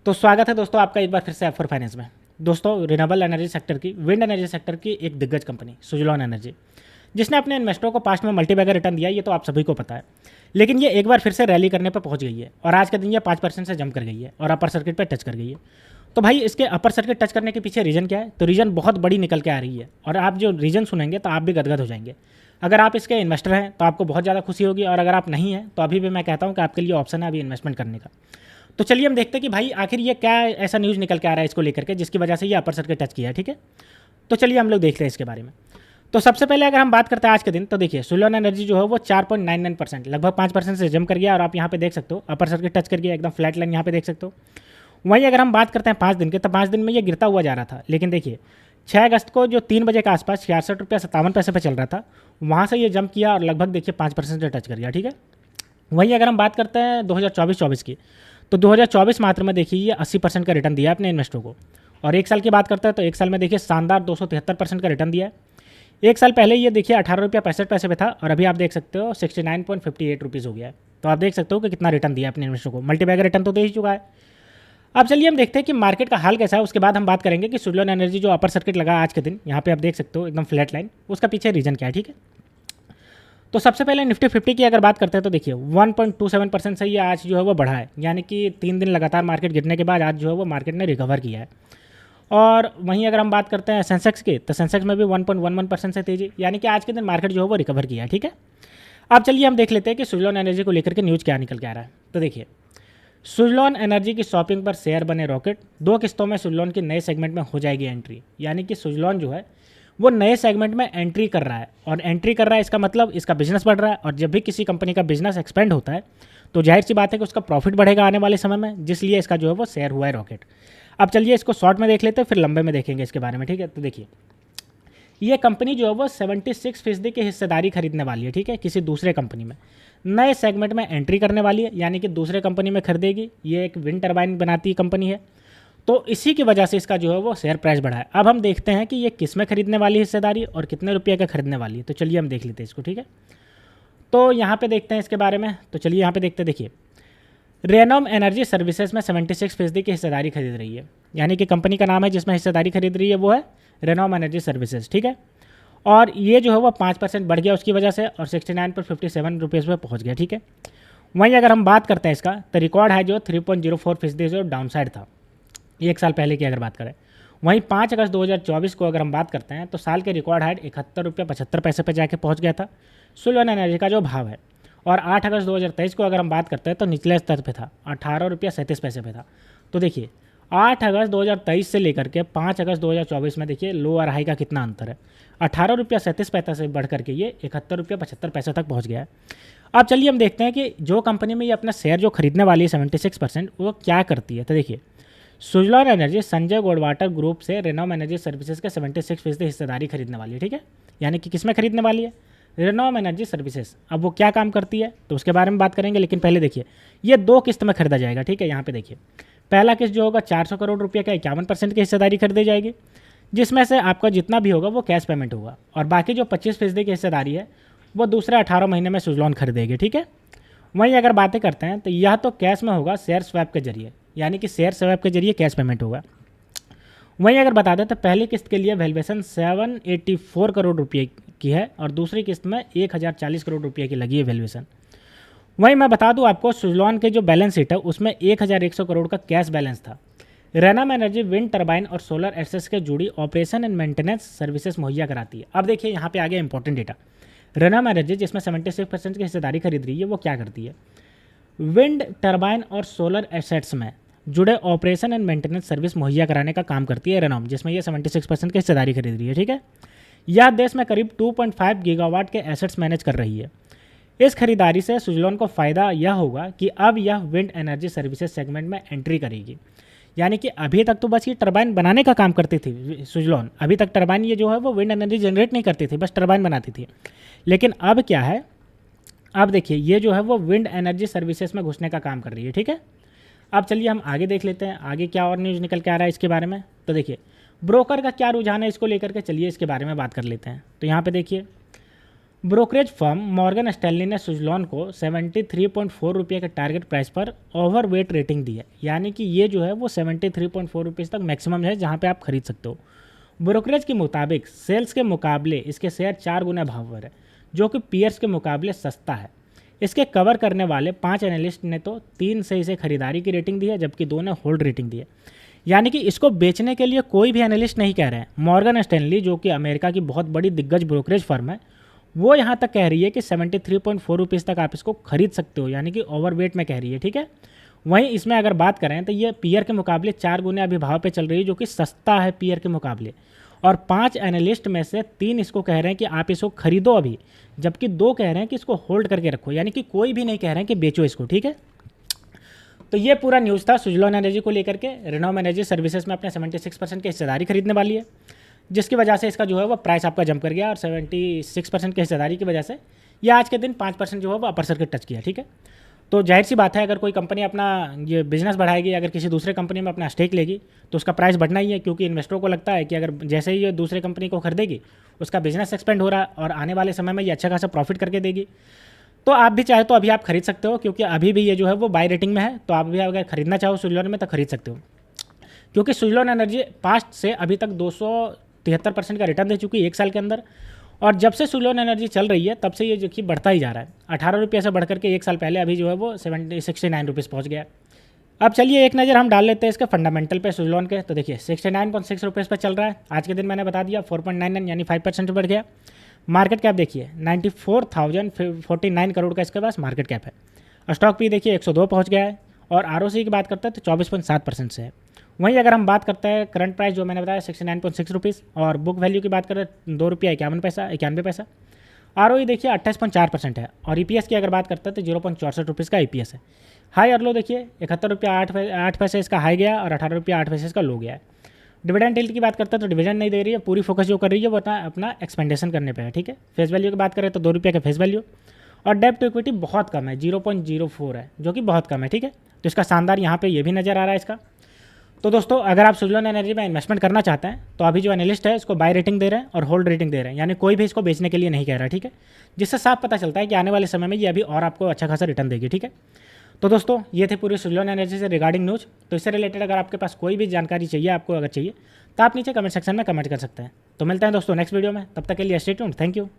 तो स्वागत है दोस्तों आपका एक बार फिर से F4 फाइनेंस में। दोस्तों रिन्यूएबल एनर्जी सेक्टर की विंड एनर्जी सेक्टर की एक दिग्गज कंपनी सुजलॉन एनर्जी, जिसने अपने इन्वेस्टरों को पास्ट में मल्टीबैगर रिटर्न दिया, ये तो आप सभी को पता है। लेकिन ये एक बार फिर से रैली करने पर पहुंच गई है और आज के दिन ये 5% से जंप कर गई है और अपर सर्किट पर टच कर गई है। तो भाई इसके अपर सर्किट टच करने के पीछे रीज़न क्या है? तो रीज़न बहुत बड़ी निकल के आ रही है और आप जो रीज़न सुनेंगे तो आप भी गदगद हो जाएंगे। अगर आप इसके इन्वेस्टर हैं तो आपको बहुत ज़्यादा खुशी होगी, और अगर आप नहीं हैं तो अभी भी मैं कहता हूँ कि आपके लिए ऑप्शन है अभी इन्वेस्टमेंट करने का। तो चलिए हम देखते हैं कि भाई आखिर ये क्या ऐसा न्यूज़ निकल के आ रहा है इसको लेकर के, जिसकी वजह से ये अपर सर्किट टच किया है। ठीक है, तो चलिए हम लोग देखते हैं इसके बारे में। तो सबसे पहले अगर हम बात करते हैं आज के दिन, तो देखिए सुजलॉन एनर्जी जो है वो 4.99% लगभग 5% से जंप कर गया, और आप यहाँ पे देख सकते हो अपर सर्किट टच कर गया, एकदम फ्लैट लाइन यहाँ पे देख सकते हो। वहीं अगर हम बात करते हैं 5 दिन के, तो 5 दिन में ये गिरता हुआ जा रहा था, लेकिन देखिए 6 अगस्त को जो 3 बजे के आसपास 66 रुपया 57 पैसे पर चल रहा था, वहाँ से ये जंप किया और लगभग देखिए 5% से टच कर गया। ठीक है, वहीं अगर हम बात करते हैं 2024-24 की, तो 2024 मात्र में देखिए ये 80% का रिटर्न दिया है अपने इन्वेस्टरों को। और एक साल की बात करते हैं तो एक साल में देखिए शानदार 273% का रिटर्न दिया है। एक साल पहले ये देखिए 18 रुपया 65 पैसे पे था, और अभी आप देख सकते हो 69.58 रुपीज़ हो गया है। तो आप देख सकते हो कि कितना रिटर्न दिया अपने इन्वेस्टरों को, मल्टीबैगर रिटर्न तो दे ही चुका है। अब चलिए हम देखते हैं कि मार्केट का हाल कैसा है, उसके बाद हम बात करेंगे कि सुजलॉन एनर्जी जो अपर सर्किट लगा आज के दिन, यहाँ पे आप देख सकते हो एकदम फ्लैट लाइन, उसका पीछे रीजन क्या है। ठीक है, तो सबसे पहले निफ्टी 50 की अगर बात करते हैं तो देखिए 1.27% से ये आज जो है वो बढ़ा है, यानी कि 3 दिन लगातार मार्केट गिरने के बाद आज जो है वो मार्केट ने रिकवर किया है। और वहीं अगर हम बात करते हैं सेंसेक्स की, तो सेंसेक्स में भी 1.11% से तेजी, यानी कि आज के दिन मार्केट जो है वो रिकवर किया है। ठीक है, अब चलिए हम देख लेते हैं कि सुजलॉन एनर्जी को लेकर के न्यूज़ क्या निकल के आ रहा है। तो देखिए सुजलॉन एनर्जी की शॉपिंग पर शेयर बने रॉकेट, 2 किस्तों में सुजलॉन के नए सेगमेंट में हो जाएगी एंट्री, यानी कि सुजलॉन जो है वो नए सेगमेंट में एंट्री कर रहा है। और एंट्री कर रहा है इसका मतलब इसका बिजनेस बढ़ रहा है, और जब भी किसी कंपनी का बिजनेस एक्सपेंड होता है तो जाहिर सी बात है कि उसका प्रॉफिट बढ़ेगा आने वाले समय में, जिसलिए इसका जो है वो शेयर हुआ है रॉकेट। अब चलिए इसको शॉर्ट में देख लेते हैं, फिर लंबे में देखेंगे इसके बारे में। ठीक है, तो देखिए ये कंपनी जो है वो 76% की हिस्सेदारी खरीदने वाली है। ठीक है, किसी दूसरे कंपनी में नए सेगमेंट में एंट्री करने वाली है, यानी कि दूसरे कंपनी में खरीदेगी। ये एक विंड टर्बाइन बनाती कंपनी है, तो इसी की वजह से इसका जो है वो शेयर प्राइस बढ़ा है। अब हम देखते हैं कि ये किस में खरीदने वाली हिस्सेदारी और कितने रुपये का खरीदने वाली है, तो चलिए हम देख लेते हैं इसको। ठीक है, तो यहाँ पे देखते हैं इसके बारे में। तो चलिए यहाँ पे देखते हैं, देखिए रेनॉम एनर्जी सर्विसेज में 76% की हिस्सेदारी खरीद रही है, यानी कि कंपनी का नाम है जिसमें हिस्सेदारी खरीद रही है वो है रेनॉम एनर्जी सर्विसेज। ठीक है, और ये जो है वो 5% बढ़ गया उसकी वजह से, और 69.57 रुपीज़ पर पहुँच गया। ठीक है, वहीं अगर हम बात करते हैं इसका, तो रिकॉर्ड है जो 3.04% जो डाउन साइड था एक साल पहले की अगर बात करें। वहीं 5 अगस्त 2024 को अगर हम बात करते हैं तो साल के रिकॉर्ड हाइट 71 रुपये 75 पैसे पर जाके पहुंच गया था सुजलॉन एनर्जी का जो भाव है। और 8 अगस्त 2023 को अगर हम बात करते हैं तो निचले स्तर पे था, 18 रुपया 37 पैसे पे था। तो देखिए 8 अगस्त 2023 से लेकर के 5 अगस्त 2024 में देखिए लो और हाई का कितना अंतर है। 18 रुपया 37 पैसे से बढ़ करके ये 71 रुपया 75 पैसे तक पहुँच गया है। अब चलिए हम देखते हैं कि जो कंपनी में ये अपना शेयर जो खरीदने वाली है 76%, वो क्या करती है। तो देखिए सुजलॉन एनर्जी संजय गोडवाटर ग्रुप से रेनॉम एनर्जी सर्विसेज के 76% हिस्सेदारी खरीदने वाली है। ठीक है, यानी कि किस में खरीदने वाली है? रेनॉम एनर्जी सर्विसेज। अब वो क्या काम करती है तो उसके बारे में बात करेंगे, लेकिन पहले देखिए ये 2 किस्त में खरीदा जाएगा। ठीक है, यहाँ पे देखिए पहला किस्त जो होगा 400 करोड़ रुपये का 51% की हिस्सेदारी खरीदी जाएगी, जिसमें से आपका जितना भी होगा वो कैश पेमेंट होगा, और बाकी जो 25% की हिस्सेदारी है वो दूसरे 18 महीने में सुजलॉन खरीदेगी। ठीक है, वहीं अगर बातें करते हैं तो यह तो कैश में होगा शेयर स्वैप के जरिए, यानी कि शेयर स्वैप के जरिए कैश पेमेंट होगा। वहीं अगर बता दें तो पहली किस्त के लिए वैल्यूएशन 784 करोड़ रुपये की है, और दूसरी किस्त में 1040 करोड़ रुपये की लगी है वैल्यूएशन। वहीं मैं बता दूं आपको सुजलॉन के जो बैलेंस शीट है उसमें 1100 करोड़ का कैश बैलेंस था। रेनॉम एनर्जी विंड टर्बाइन और सोलर एसेट्स के जुड़ी ऑपरेशन एंड मेंटेनेंस सर्विसेज मुहैया कराती है। अब देखिए यहाँ पे आगे इंपॉर्टेंट डेटा, रेनॉम एनर्जी जिसमें 76% की हिस्सेदारी खरीद रही है वो क्या करती है? विंड टर्बाइन और सोलर एसेट्स में जुड़े ऑपरेशन एंड मेंटेनेंस सर्विस मुहैया कराने का काम करती है रेनॉम, जिसमें ये 76% की हिस्सेदारी खरीद रही है। ठीक है, यह देश में करीब 2.5 गीगावाट के एसेट्स मैनेज कर रही है। इस खरीदारी से सुजलॉन को फ़ायदा यह होगा कि अब यह विंड एनर्जी सर्विसेज सेगमेंट में एंट्री करेगी, यानी कि अभी तक तो बस ये टरबाइन बनाने का काम करती थी सुजलॉन। अभी तक टरबाइन ये जो है वो विंड एनर्जी जनरेट नहीं करती थी, बस टरबाइन बनाती थी। लेकिन अब क्या है, अब देखिए ये जो है वो विंड एनर्जी सर्विसेज में घुसने का काम कर रही है। ठीक है, अब चलिए हम आगे देख लेते हैं आगे क्या और न्यूज़ निकल के आ रहा है इसके बारे में। तो देखिए ब्रोकर का क्या रुझान है इसको लेकर के, चलिए इसके बारे में बात कर लेते हैं। तो यहाँ पे देखिए ब्रोकरेज फर्म मॉर्गन स्टैनली ने सुजलॉन को 73.4 रुपये के टारगेट प्राइस पर ओवरवेट रेटिंग दी है, यानी कि ये जो है वो 73.4 रुपीज़ तक मैक्सिमम है जहाँ पे आप खरीद सकते हो। ब्रोकरेज के मुताबिक सेल्स के मुकाबले इसके शेयर 4 गुना भाव पर है, जो कि पीयर्स के मुकाबले सस्ता है। इसके कवर करने वाले 5 एनालिस्ट ने तो 3 से इसे खरीदारी की रेटिंग दी है, जबकि 2 ने होल्ड रेटिंग दी है। यानी कि इसको बेचने के लिए कोई भी एनालिस्ट नहीं कह रहे हैं। मॉर्गन स्टैनली जो कि अमेरिका की बहुत बड़ी दिग्गज ब्रोकरेज फर्म है, वो यहाँ तक कह रही है कि 73.4 रुपीज़ तक आप इसको खरीद सकते हो, यानी कि ओवरवेट में कह रही है, ठीक है। वहीं इसमें अगर बात करें तो ये पीयर के मुकाबले 4 गुने अभी भाव पे चल रही है, जो कि सस्ता है पीयर के मुकाबले। और 5 एनालिस्ट में से 3 इसको कह रहे हैं कि आप इसको खरीदो अभी, जबकि 2 कह रहे हैं कि इसको होल्ड करके रखो, यानी कि कोई भी नहीं कह रहे हैं कि बेचो इसको, ठीक है। तो ये पूरा न्यूज़ था सुजलॉन एनर्जी को लेकर के। रिनोव एनर्जी सर्विसेज में अपने 76% की हिस्सेदारी खरीदने वाली है, जिसकी वजह से इसका जो है वो प्राइस आपका जंप कर गया, और 76% की हिस्सेदारी की वजह से ये आज के दिन 5% जो है वो अपर सर्किट टच किया, ठीक है। तो जाहिर सी बात है, अगर कोई कंपनी अपना ये बिजनेस बढ़ाएगी, अगर किसी दूसरे कंपनी में अपना स्टेक लेगी तो उसका प्राइस बढ़ना ही है, क्योंकि इन्वेस्टरों को लगता है कि अगर जैसे ही ये दूसरे कंपनी को खरीदेगी उसका बिजनेस एक्सपेंड हो रहा है और आने वाले समय में ये अच्छा खासा प्रॉफिट करके देगी। तो आप भी चाहे तो अभी आप खरीद सकते हो, क्योंकि अभी भी ये जो है वो बाय रेटिंग में है। तो आप भी अगर खरीदना चाहो सुजलॉन में तो खरीद सकते हो, क्योंकि सुजलॉन एनर्जी पास्ट से अभी तक 273% का रिटर्न दे चुकी है 1 साल के अंदर। और जब से सुजलॉन एनर्जी चल रही है तब से ये जो कि बढ़ता ही जा रहा है। 18 रुपये से बढ़ करके 1 साल पहले अभी जो है वो 69 रुपीज़ पहुँच गया है। अब चलिए एक नज़र हम डाल लेते हैं इसके फंडामेंटल पे सुजलॉन के। तो देखिए 69.6 रुपीज़ पर चल रहा है आज के दिन, मैंने बता दिया 4.99 यानी 5% बढ़ गया। मार्केट कैप देखिए 94,049 करोड़ का इसके पास मार्केट कैप है। स्टॉक भी देखिए 102 पहुँच गया है, और ROC की बात करते हैं तो 24.7% से है। वहीं अगर हम बात करते हैं करंट प्राइस जो मैंने बताया 69.6 रुपीज़, और बुक वैल्यू की बात करें ₹2.51 ROE देखिए 28.4% है, और EPS की अगर बात करते हैं तो 0.64 का EPS है। हाई और लो देखिए 71 रुपये 8 पैसे इसका हाई गया, और 18 रुपये 8 पैसे इसका लो गया है। डिविडेंड यील्ड की बात करते हैं तो डिविडेंड नहीं दे रही है, पूरी फोकस जो कर रही है वो अपना एक्सपेंडेशन करने पे है, ठीक है। फेस वैल्यू की बात करें तो ₹2 का फेस वैल्यू, और डेब्ट टू इक्विटी बहुत कम है 0.04 है, जो कि बहुत कम है, ठीक है। तो इसका शानदार यहाँ पे ये भी नज़र आ रहा है इसका। तो दोस्तों अगर आप सुजलॉन एनर्जी में इन्वेस्टमेंट करना चाहते हैं तो अभी जो एनालिस्ट है इसको बाय रेटिंग दे रहे हैं और होल्ड रेटिंग दे रहे हैं, यानी कोई भी इसको बेचने के लिए नहीं कह रहा है, ठीक है। जिससे साफ पता चलता है कि आने वाले समय में ये अभी और आपको अच्छा खासा रिटर्न देगी, ठीक है। तो दोस्तों ये थे पूरी सुजलॉन एनर्जी से रिगार्डिंग न्यूज़। तो इससे रिलेटेड अगर आपके पास कोई भी जानकारी चाहिए, आपको अगर चाहिए तो आप नीचे कमेंट सेक्शन में कमेंट कर सकते हैं। तो मिलते हैं दोस्तों नेक्स्ट वीडियो में, तब तक के लिए स्टे ट्यून्ड, थैंक यू।